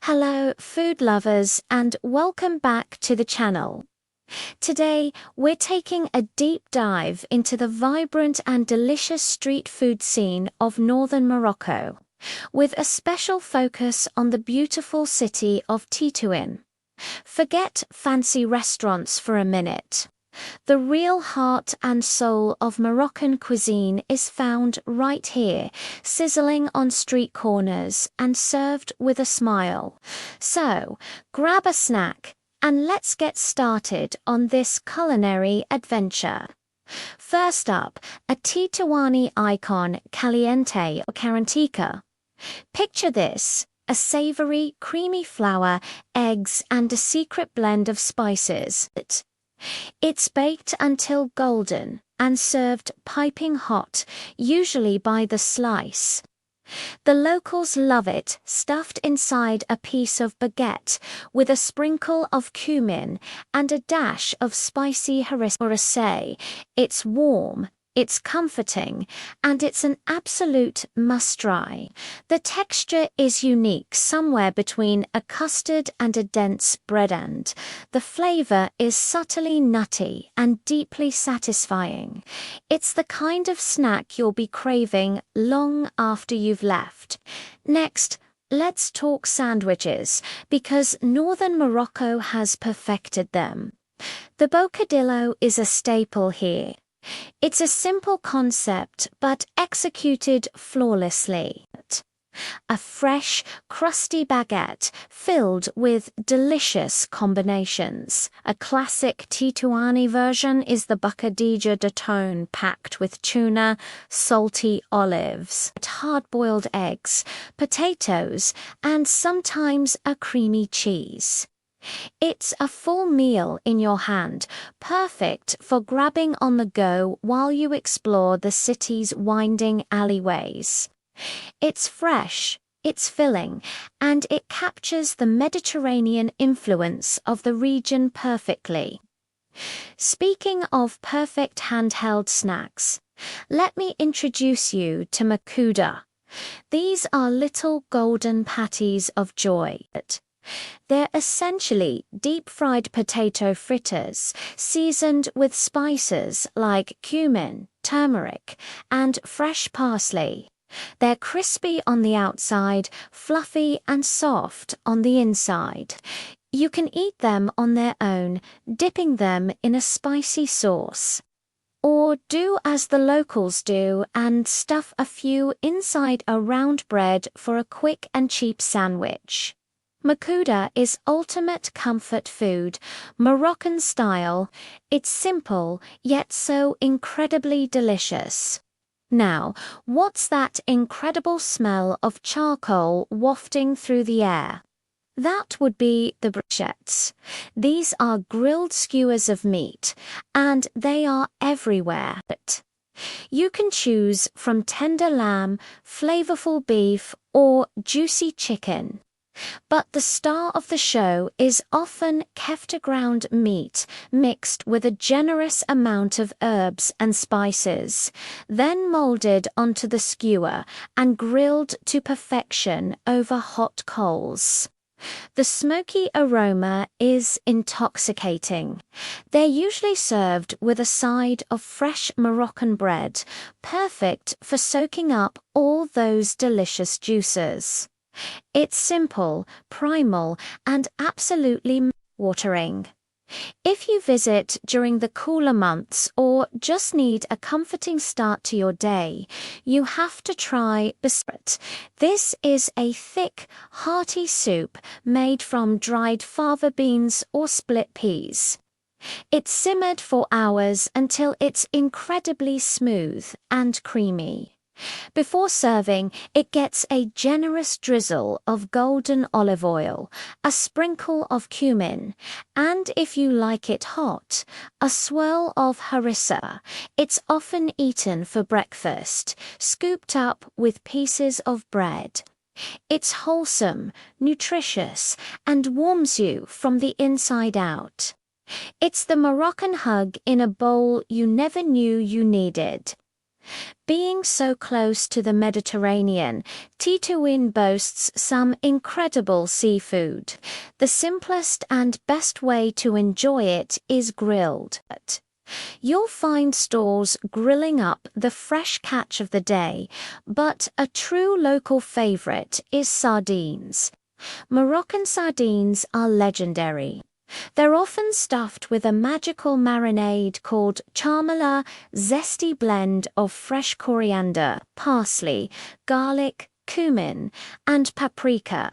Hello, food lovers, and welcome back to the channel. Today, we're taking a deep dive into the vibrant and delicious street food scene of Northern Morocco, with a special focus on the beautiful city of Tétouan. Forget fancy restaurants for a minute. The real heart and soul of Moroccan cuisine is found right here, sizzling on street corners and served with a smile. So, grab a snack and let's get started on this culinary adventure. First up, a Tétouani icon, Caliente or Karantika. Picture this. A savory, creamy flour, eggs, and a secret blend of spices. It's baked until golden and served piping hot, usually by the slice. The locals love it, stuffed inside a piece of baguette with a sprinkle of cumin and a dash of spicy harissa. It's warm, it's comforting, and it's an absolute must-try. The texture is unique, somewhere between a custard and a dense bread, and the flavor is subtly nutty and deeply satisfying. It's the kind of snack you'll be craving long after you've left. Next, let's talk sandwiches, because Northern Morocco has perfected them. The Bocadillo is a staple here. It's a simple concept, but executed flawlessly. A fresh, crusty baguette filled with delicious combinations. A classic Tétouani version is the Bocadillo de Tête packed with tuna, salty olives, hard-boiled eggs, potatoes, and sometimes a creamy cheese. It's a full meal in your hand, perfect for grabbing on the go while you explore the city's winding alleyways. It's fresh, it's filling, and it captures the Mediterranean influence of the region perfectly. Speaking of perfect handheld snacks, let me introduce you to Maakouda. These are little golden patties of joy. They're essentially deep-fried potato fritters, seasoned with spices like cumin, turmeric, and fresh parsley. They're crispy on the outside, fluffy and soft on the inside. You can eat them on their own, dipping them in a spicy sauce. Or do as the locals do and stuff a few inside a round bread for a quick and cheap sandwich. Maakouda is ultimate comfort food, Moroccan style. It's simple, yet so incredibly delicious. Now, what's that incredible smell of charcoal wafting through the air? That would be the brochettes. These are grilled skewers of meat, and they are everywhere. You can choose from tender lamb, flavorful beef, or juicy chicken. But the star of the show is often Kefta ground meat mixed with a generous amount of herbs and spices, then molded onto the skewer and grilled to perfection over hot coals. The smoky aroma is intoxicating. They're usually served with a side of fresh Moroccan bread, perfect for soaking up all those delicious juices. It's simple, primal, and absolutely watering. If you visit during the cooler months or just need a comforting start to your day, you have to try Bissara. This is a thick, hearty soup made from dried fava beans or split peas. It's simmered for hours until it's incredibly smooth and creamy. Before serving, it gets a generous drizzle of golden olive oil, a sprinkle of cumin, and if you like it hot, a swirl of harissa. It's often eaten for breakfast, scooped up with pieces of bread. It's wholesome, nutritious, and warms you from the inside out. It's the Moroccan hug in a bowl you never knew you needed. Being so close to the Mediterranean, Tétouan boasts some incredible seafood. The simplest and best way to enjoy it is grilled. You'll find stalls grilling up the fresh catch of the day, but a true local favorite is sardines. Moroccan sardines are legendary. They're often stuffed with a magical marinade called charmela, zesty blend of fresh coriander, parsley, garlic, cumin, and paprika.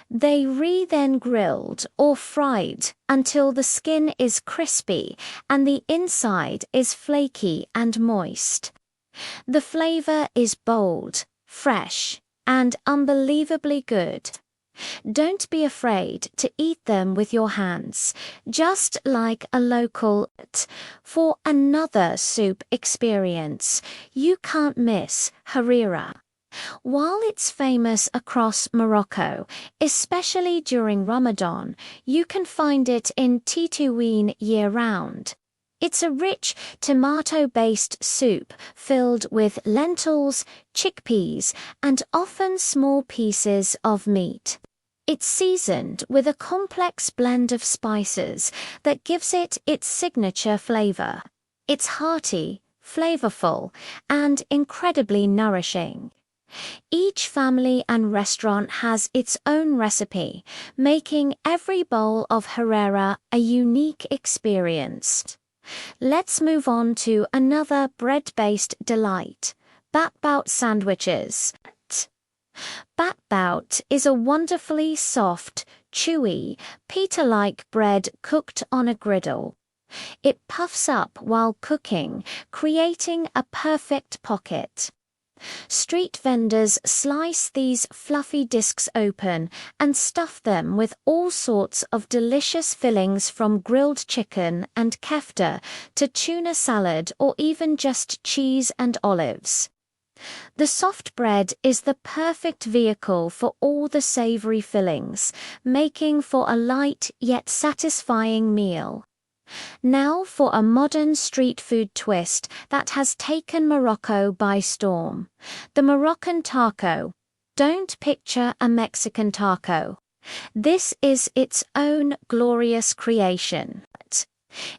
They then grilled or fried until the skin is crispy and the inside is flaky and moist. The flavor is bold, fresh, and unbelievably good. Don't be afraid to eat them with your hands, just like a local. For another soup experience, you can't miss Harira. While it's famous across Morocco, especially during Ramadan, you can find it in Tétouan year-round. It's a rich, tomato-based soup filled with lentils, chickpeas, and often small pieces of meat. It's seasoned with a complex blend of spices that gives it its signature flavor. It's hearty, flavorful, and incredibly nourishing. Each family and restaurant has its own recipe, making every bowl of Harira a unique experience. Let's move on to another bread-based delight, Baguette sandwiches. Baguette is a wonderfully soft, chewy, pita-like bread cooked on a griddle. It puffs up while cooking, creating a perfect pocket. Street vendors slice these fluffy discs open and stuff them with all sorts of delicious fillings, from grilled chicken and kefta to tuna salad or even just cheese and olives. The soft bread is the perfect vehicle for all the savory fillings, making for a light yet satisfying meal. Now for a modern street food twist that has taken Morocco by storm. The Moroccan taco. Don't picture a Mexican taco. This is its own glorious creation.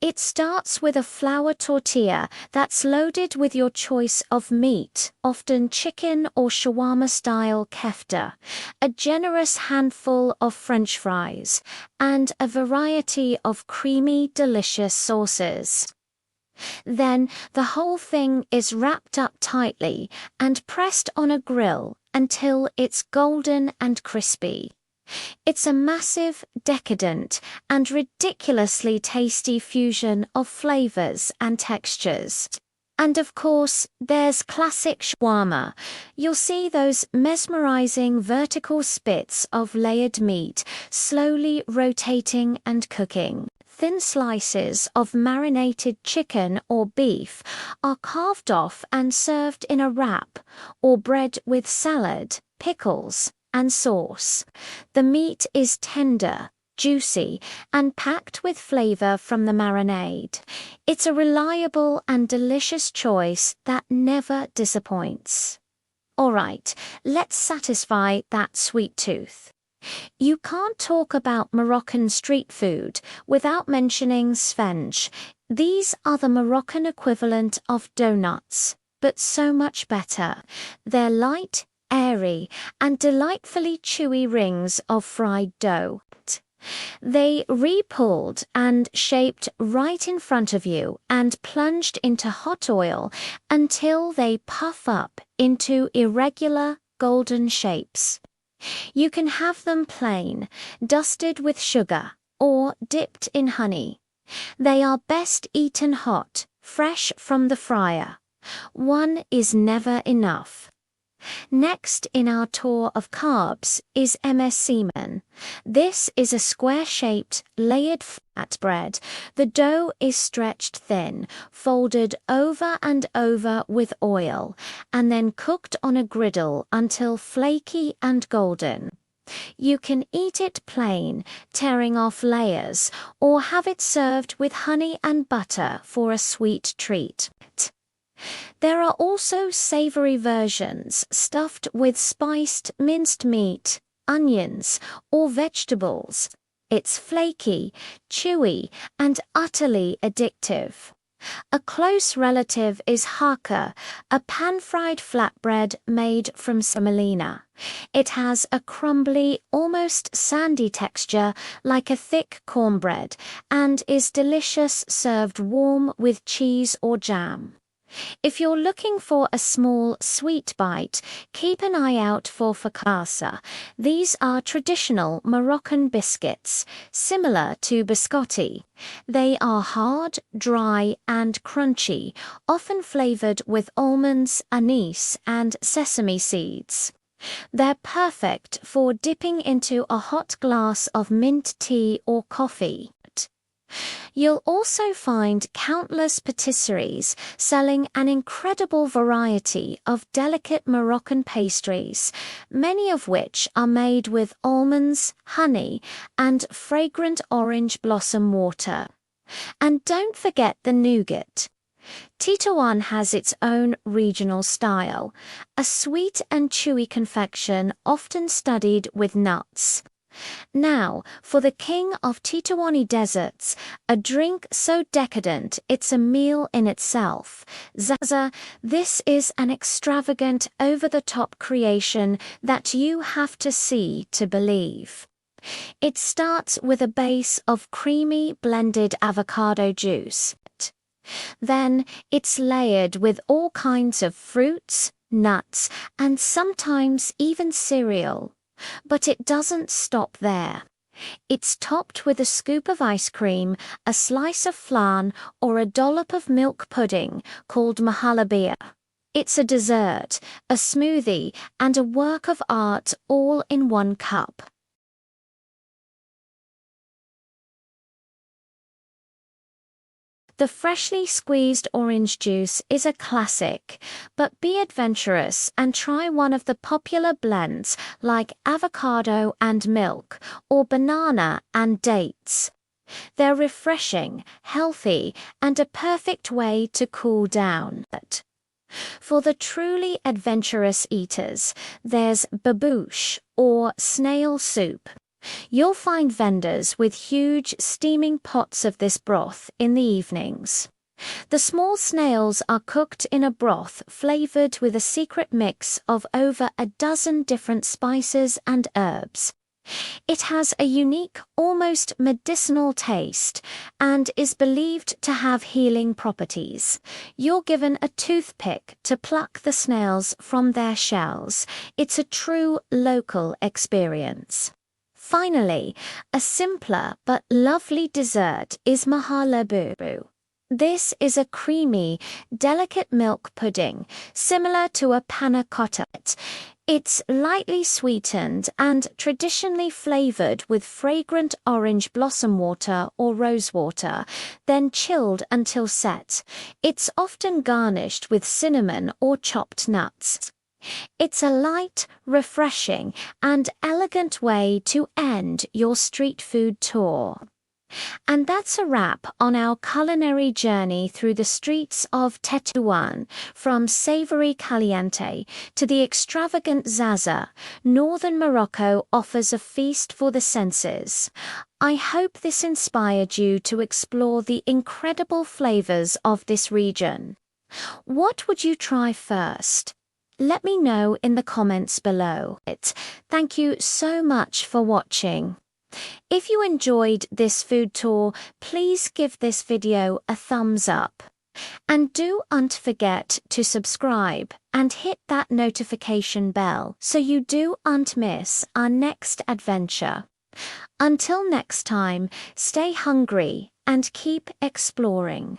It starts with a flour tortilla that's loaded with your choice of meat, often chicken or shawarma-style kefta, a generous handful of French fries, and a variety of creamy, delicious sauces. Then the whole thing is wrapped up tightly and pressed on a grill until it's golden and crispy. It's a massive, decadent, and ridiculously tasty fusion of flavors and textures. And of course, there's classic shawarma. You'll see those mesmerizing vertical spits of layered meat slowly rotating and cooking. Thin slices of marinated chicken or beef are carved off and served in a wrap, or bread with salad, pickles, and sauce. The meat is tender, juicy, and packed with flavor from the marinade. It's a reliable and delicious choice that never disappoints. All right, let's satisfy that sweet tooth. You can't talk about Moroccan street food without mentioning Sfenj. These are the Moroccan equivalent of donuts, but so much better. They're light, airy, and delightfully chewy rings of fried dough. They re-pulled and shaped right in front of you and plunged into hot oil until they puff up into irregular, golden shapes. You can have them plain, dusted with sugar, or dipped in honey. They are best eaten hot, fresh from the fryer. One is never enough. Next in our tour of carbs is Msemen. This is a square-shaped, layered flatbread. The dough is stretched thin, folded over and over with oil, and then cooked on a griddle until flaky and golden. You can eat it plain, tearing off layers, or have it served with honey and butter for a sweet treat. There are also savory versions stuffed with spiced minced meat, onions, or vegetables. It's flaky, chewy, and utterly addictive. A close relative is haka, a pan-fried flatbread made from semolina. It has a crumbly, almost sandy texture like a thick cornbread and is delicious served warm with cheese or jam. If you're looking for a small, sweet bite, keep an eye out for fakassa. These are traditional Moroccan biscuits, similar to biscotti. They are hard, dry, and crunchy, often flavored with almonds, anise, and sesame seeds. They're perfect for dipping into a hot glass of mint tea or coffee. You'll also find countless patisseries selling an incredible variety of delicate Moroccan pastries, many of which are made with almonds, honey, and fragrant orange blossom water. And don't forget the nougat. Tétouan has its own regional style, a sweet and chewy confection often studded with nuts. Now, for the king of Tétouani desserts, a drink so decadent it's a meal in itself. Zaa'za, this is an extravagant, over-the-top creation that you have to see to believe. It starts with a base of creamy blended avocado juice. Then it's layered with all kinds of fruits, nuts, and sometimes even cereal. But it doesn't stop there. It's topped with a scoop of ice cream, a slice of flan, or a dollop of milk pudding called mahalabia. It's a dessert, a smoothie, and a work of art all in one cup. The freshly squeezed orange juice is a classic, but be adventurous and try one of the popular blends like avocado and milk or banana and dates. They're refreshing, healthy, and a perfect way to cool down. For the truly adventurous eaters, there's babouche or snail soup. You'll find vendors with huge steaming pots of this broth in the evenings. The small snails are cooked in a broth flavored with a secret mix of over a dozen different spices and herbs. It has a unique, almost medicinal taste and is believed to have healing properties. You're given a toothpick to pluck the snails from their shells. It's a true local experience. Finally, a simpler but lovely dessert is mahalabou. This is a creamy, delicate milk pudding, similar to a panna cotta. It's lightly sweetened and traditionally flavored with fragrant orange blossom water or rose water, then chilled until set. It's often garnished with cinnamon or chopped nuts. It's a light, refreshing, and elegant way to end your street food tour. And that's a wrap on our culinary journey through the streets of Tétouan, from savory Caliente to the extravagant Zaa'za. Northern Morocco offers a feast for the senses. I hope this inspired you to explore the incredible flavors of this region. What would you try first? Let me know in the comments below. Thank you so much for watching. If you enjoyed this food tour, please give this video a thumbs up. And don't forget to subscribe and hit that notification bell so you don't miss our next adventure. Until next time, stay hungry and keep exploring.